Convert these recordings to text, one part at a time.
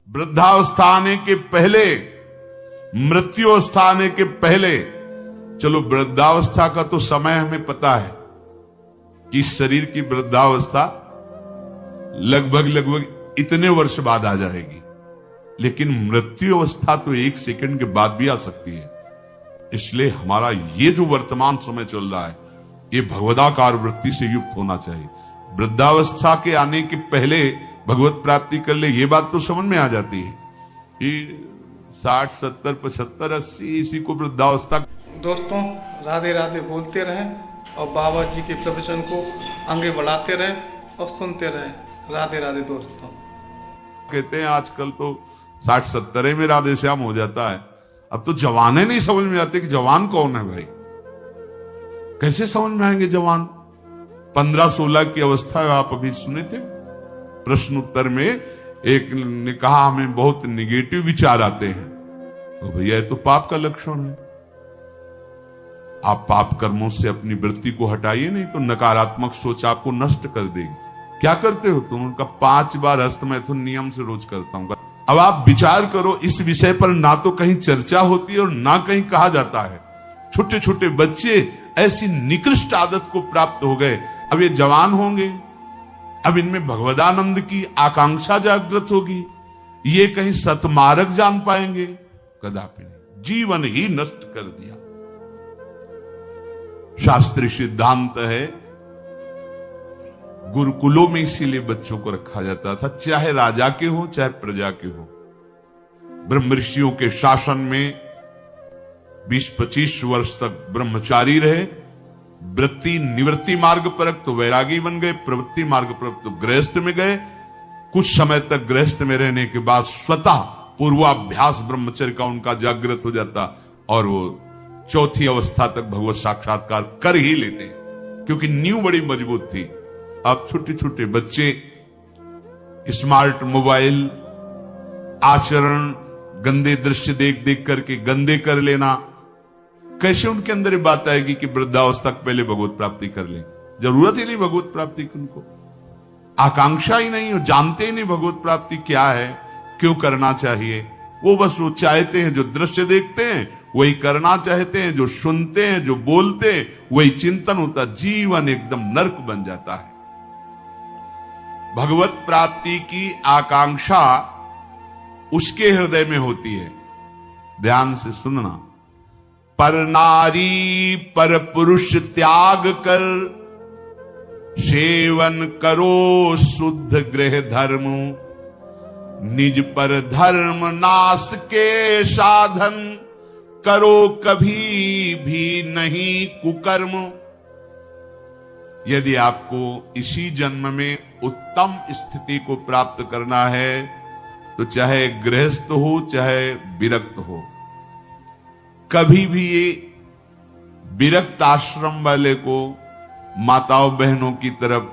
वृद्धावस्था आने के पहले, मृत्यु अवस्था आने के पहले, चलो वृद्धावस्था का तो समय हमें पता है कि शरीर की वृद्धावस्था लगभग इतने वर्ष बाद आ जाएगी, लेकिन मृत्यु अवस्था तो 1 सेकंड के बाद भी आ सकती है। इसलिए हमारा ये जो वर्तमान समय चल रहा है, ये भगवदाकार वृत्ति से युक्त होना चाहिए। वृद्धावस्था के आने के पहले भगवत प्राप्ति कर ले, ये बात तो समझ में आ जाती है कि 60, 70, 75, 80 इसी को वृद्धावस्था। दोस्तों, राधे राधे बोलते रहें और बाबा जी के प्रवचन को आगे बढ़ाते रहें और सुनते रहें। राधे राधे दोस्तों। कहते हैं आजकल तो 60, 70 में राधे श्याम हो जाता है। अब तो जवाने नहीं समझ में आते कि जवान कौन है भाई। कैसे समझ में आएंगे जवान? 15-16 की अवस्था है। आप अभी सुने थे प्रश्न उत्तर में, एक ने कहा हमें बहुत निगेटिव विचार आते हैं। तो भैया ये तो पाप का लक्षण है। आप पाप कर्मों से अपनी वृत्ति को हटाइए, नहीं तो नकारात्मक सोच आपको नष्ट कर देगी। क्या करते हो तुम? उनका 5 बार हस्तमैथुन नियम से रोज करता हूं। अब आप विचार करो, इस विषय पर ना तो कहीं चर्चा होती है और ना कहीं कहा जाता है। छोटे छोटे बच्चे ऐसी निकृष्ट आदत को प्राप्त हो गए। अब ये जवान होंगे, अब इनमें भगवदानंद की आकांक्षा जागृत होगी, ये कहीं सतमार्ग जान पाएंगे? कदापि नहीं। जीवन ही नष्ट कर दिया। शास्त्रीय सिद्धांत है, गुरुकुलों में इसीलिए बच्चों को रखा जाता था, चाहे राजा के हो चाहे प्रजा के हो। ब्रह्म ऋषियों के शासन में 20-25 वर्ष तक ब्रह्मचारी रहे। वृत्ति निवृत्ति मार्ग पर तो वैरागी बन गए, प्रवृत्ति मार्ग पर तो गृहस्थ में गए। कुछ समय तक गृहस्थ में रहने के बाद स्वतः पूर्वाभ्यास ब्रह्मचर्य का उनका जागृत हो जाता और वो चौथी अवस्था तक भगवत साक्षात्कार कर ही लेते, क्योंकि नींव बड़ी मजबूत थी। अब छोटे छोटे बच्चे स्मार्ट मोबाइल, आचरण, गंदे दृश्य देख देख करके गंदे कर लेना, कैसे उनके अंदर ये बात आएगी कि वृद्धावस्था पहले भगवत प्राप्ति कर ले? जरूरत ही नहीं भगवत प्राप्ति की, उनको आकांक्षा ही नहीं हो, जानते ही नहीं भगवत प्राप्ति क्या है, क्यों करना चाहिए। वो बस वो चाहते हैं, जो दृश्य देखते हैं वही करना चाहते हैं, जो सुनते हैं, जो बोलते हैं वही चिंतन होता। जीवन एकदम नरक बन जाता है। भगवत प्राप्ति की आकांक्षा उसके हृदय में होती है। ध्यान से सुनना। पर नारी पर पुरुष त्याग कर, सेवन करो शुद्ध गृह धर्म, निज पर धर्म नाश के साधन, करो कभी भी नहीं कुकर्म। यदि आपको इसी जन्म में उत्तम स्थिति को प्राप्त करना है तो चाहे गृहस्थ हो चाहे विरक्त हो, कभी भी ये विरक्त आश्रम वाले को माताओं बहनों की तरफ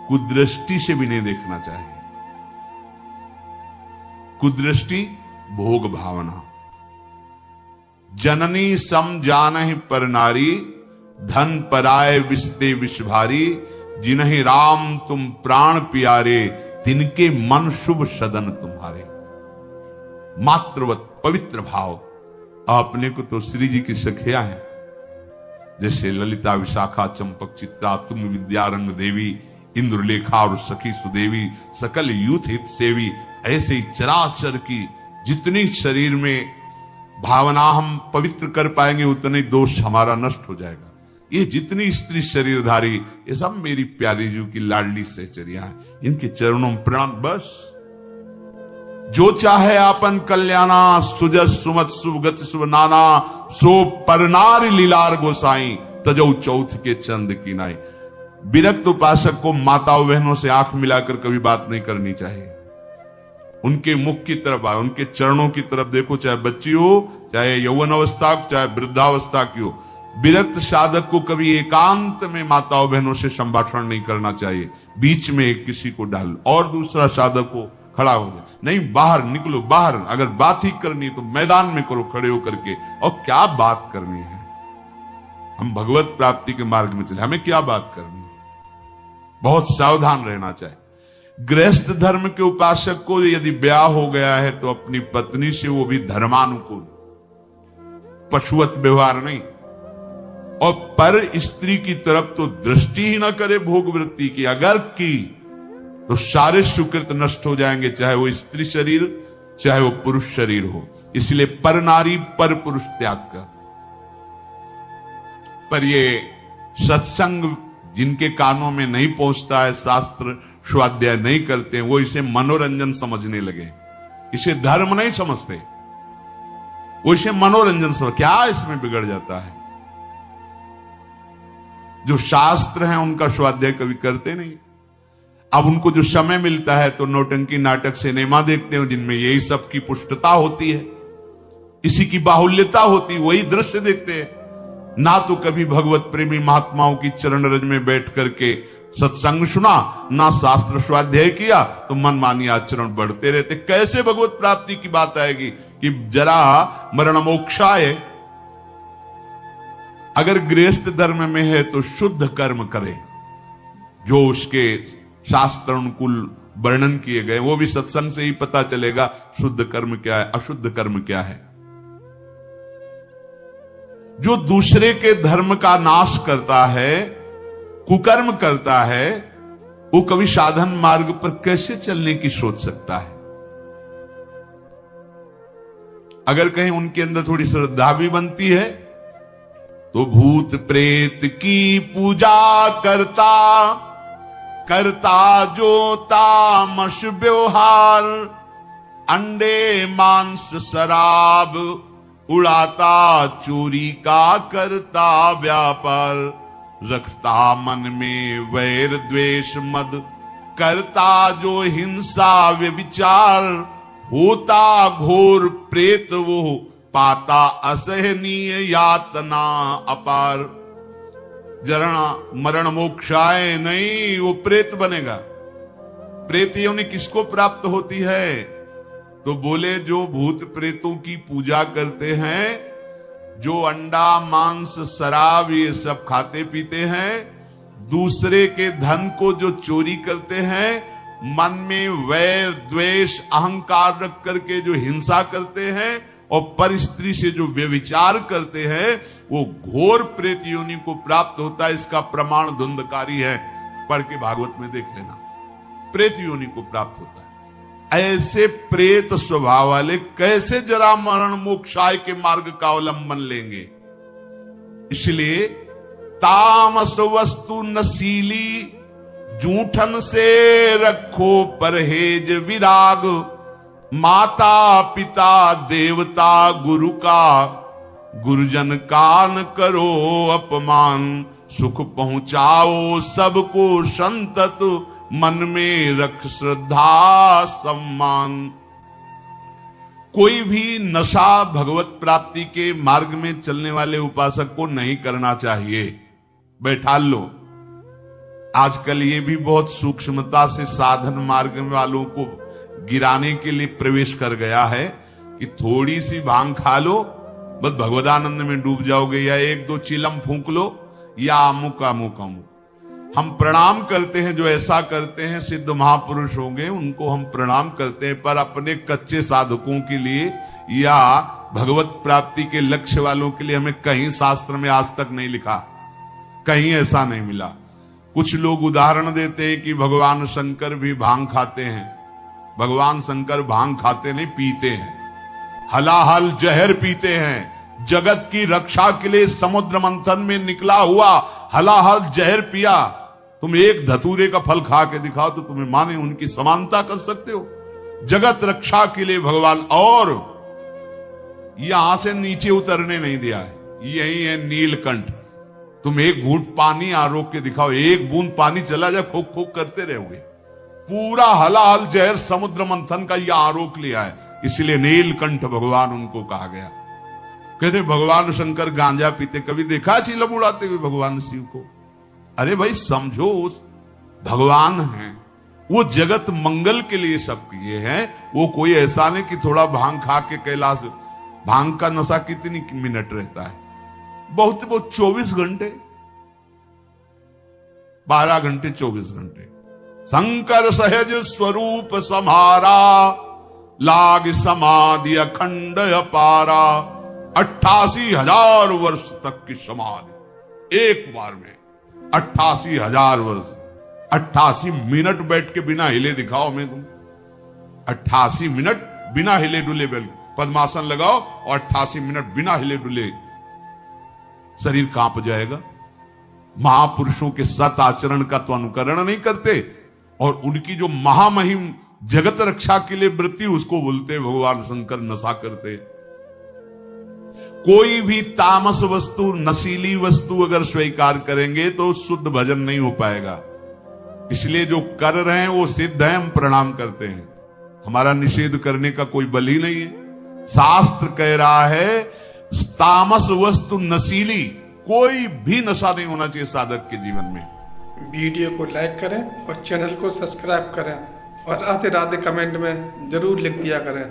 कुदृष्टि से भी नहीं देखना चाहिए। कुदृष्टि भोग भावना। जननी सम जानहि पर नारी, धन पराय विस्ते विष भारी, जिन्हि राम तुम प्राण प्यारे, तिनके मन शुभ सदन तुम्हारे। मातृवत पवित्र भाव। अपने को तो श्री जी की सखिया है, जैसे ललिता, विशाखा, चंपक, चित्रा, तुम विद्यारंग देवी, इंद्रलेखा और सखी सुदेवी, सकल यूथ हित सेवी। ऐसे ही चराचर की जितनी शरीर में भावना हम पवित्र कर पाएंगे उतने दोष हमारा नष्ट हो जाएगा। ये जितनी स्त्री शरीरधारी, ये सब मेरी प्यारी जी की लाडली सहचरिया है, इनके चरणों में प्रणाम। बस जो चाहे आपन कल्याणा, सुजस सुमत सुगत शुभ नाना, सो परनार लीलार गोसाई, तजौ चौथ के चंद की नाई। विरक्त उपासक को माताओं बहनों से आंख मिलाकर कभी बात नहीं करनी चाहिए। उनके मुख की तरफ आए, उनके चरणों की तरफ देखो, चाहे बच्ची हो, चाहे यौवन अवस्था, चाहे वृद्धावस्था की हो। विरक्त साधक को कभी एकांत में माताओं बहनों से संभाषण नहीं करना चाहिए। बीच में किसी को डाल और दूसरा साधक को खड़ा हो जाए, नहीं बाहर निकलो। बाहर अगर बात ही करनी तो मैदान में करो खड़े होकर के। और क्या बात करनी है? हम भगवत प्राप्ति के मार्ग में चले, हमें क्या बात करनी है? बहुत सावधान रहना चाहिए। गृहस्थ धर्म के उपासक को यदि ब्याह हो गया है तो अपनी पत्नी से वो भी धर्मानुकूल, पशुवत व्यवहार नहीं, और पर स्त्री की तरफ तो दृष्टि ही ना करे भोग वृत्ति की। अगर की तो सारे सुकृत नष्ट हो जाएंगे, चाहे वो स्त्री शरीर चाहे वो पुरुष शरीर हो। इसलिए पर नारी पर पुरुष त्याग कर। पर ये सत्संग जिनके कानों में नहीं पहुंचता है, शास्त्र स्वाध्याय नहीं करते, वो इसे मनोरंजन समझने लगे, इसे धर्म नहीं समझते, वो इसे मनोरंजन समझ। क्या इसमें बिगड़ जाता है? जो शास्त्र हैं उनका स्वाध्याय कभी करते नहीं। अब उनको जो समय मिलता है तो नौटंकी नाटक सिनेमा देखते हो जिनमें यही सब की पुष्टता होती है, इसी की बाहुल्यता होती है, वही दृश्य देखते हैं। ना तो कभी भगवत प्रेमी महात्माओं की चरण रज में बैठ करके सत्संग सुना, ना शास्त्र स्वाध्याय किया, तो मनमानी आचरण बढ़ते रहते। कैसे भगवत प्राप्ति की बात आएगी कि जरा मरण मोक्षाय। अगर गृहस्थ धर्म में है तो शुद्ध कर्म करे, जो उसके शास्त्र अनुकूल वर्णन किए गए, वो भी सत्संग से ही पता चलेगा शुद्ध कर्म क्या है, अशुद्ध कर्म क्या है। जो दूसरे के धर्म का नाश करता है, कुकर्म करता है, वो कभी साधन मार्ग पर कैसे चलने की सोच सकता है? अगर कहीं उनके अंदर थोड़ी श्रद्धा भी बनती है तो भूत प्रेत की पूजा करता, करता जो तामस व्यवहार, अंडे मांस शराब उड़ाता, चोरी का करता व्यापार, रखता मन में वैर द्वेष मद, करता जो हिंसा व्यभिचार, होता घोर प्रेत वो, पाता असहनीय यातना अपार। जरा मरण मोक्षाय नहीं, वो प्रेत बनेगा। प्रेत योनि किसको प्राप्त होती है? तो बोले जो भूत प्रेतों की पूजा करते हैं, जो अंडा मांस शराब ये सब खाते पीते हैं, दूसरे के धन को जो चोरी करते हैं, मन में वैर द्वेष अहंकार रख करके जो हिंसा करते हैं, और पर स्त्री से जो व्यभिचार करते हैं, वो घोर प्रेत योनि को प्राप्त होता है। इसका प्रमाण धुंधकारी है, पढ़ के भागवत में देख लेना। प्रेत योनि को प्राप्त होता है। ऐसे प्रेत स्वभाव वाले कैसे जरा मरण मोक्षाय के मार्ग का अवलंबन लेंगे? इसलिए तामस वस्तु नशीली, जूठन से रखो परहेज विराग, माता पिता देवता गुरु का, गुरुजन का न करो अपमान, सुख पहुंचाओ सबको संतत, मन में रख श्रद्धा सम्मान। कोई भी नशा भगवत प्राप्ति के मार्ग में चलने वाले उपासक को नहीं करना चाहिए। बैठा लो। आजकल ये भी बहुत सूक्ष्मता से साधन मार्ग वालों को गिराने के लिए प्रवेश कर गया है कि थोड़ी सी भांग खा लो, बस भगवदानंद में डूब जाओगे, या एक दो चिलम फूंक लो, या अमुक अमुक अमुक। हम प्रणाम करते हैं, जो ऐसा करते हैं सिद्ध महापुरुष होंगे, उनको हम प्रणाम करते हैं, पर अपने कच्चे साधकों के लिए या भगवत प्राप्ति के लक्ष्य वालों के लिए हमें कहीं शास्त्र में आज तक नहीं लिखा, कहीं ऐसा नहीं मिला। कुछ लोग उदाहरण देते हैं कि भगवान शंकर भी भांग खाते हैं। भगवान शंकर भांग खाते नहीं, पीते हैं, हलाहल जहर पीते हैं। जगत की रक्षा के लिए समुद्र मंथन में निकला हुआ हलाहल जहर पिया। तुम एक धतूरे का फल खा के दिखाओ तो तुम्हें माने उनकी समानता कर सकते हो? जगत रक्षा के लिए भगवान, और यहां से नीचे उतरने नहीं दिया है। यही है नीलकंठ। तुम एक घूंट पानी आरोक के दिखाओ, एक बूंद पानी चला जाए, खोक खोक करते रहोगे। पूरा हलाहल जहर समुद्र मंथन का यह आरोक लिया है, इसलिए नीलकंठ भगवान उनको कहा गया। कहते भगवान शंकर गांजा पीते, कभी देखा चिलम उड़ाते हुए भगवान शिव को? अरे भाई समझो, उस भगवान हैं, वो जगत मंगल के लिए सब किए हैं। वो कोई ऐसा नहीं कि थोड़ा भांग खा के कैलाश। भांग का नशा कितनी मिनट रहता है? बहुत 24 घंटे, 12 घंटे 24 घंटे। शंकर सहज स्वरूप समारा, लाग समाधि अखंड अपारा। 88,000 वर्ष तक की समाधि एक बार में, 88,000 वर्ष। 88 मिनट बैठ के बिना हिले दिखाओ मैं तुम, 88 मिनट बिना हिले डुले बैल पद्मासन लगाओ और 88 मिनट बिना हिले डुले, शरीर कांप जाएगा। महापुरुषों के सत आचरण का तो अनुकरण नहीं करते, और उनकी जो महामहिम जगत रक्षा के लिए वृत्ति, उसको बोलते भगवान शंकर नशा करते। कोई भी तामस वस्तु, नशीली वस्तु अगर स्वीकार करेंगे तो शुद्ध भजन नहीं हो पाएगा। इसलिए जो कर रहे हैं वो सिद्ध है, हम प्रणाम करते हैं। हमारा निषेध करने का कोई बल ही नहीं है। शास्त्र कह रहा है तामस वस्तु नशीली, कोई भी नशा नहीं होना चाहिए साधक के जीवन में। वीडियो को लाइक करें और चैनल को सब्सक्राइब करें, और राधे राधे कमेंट में जरूर लिख दिया करें।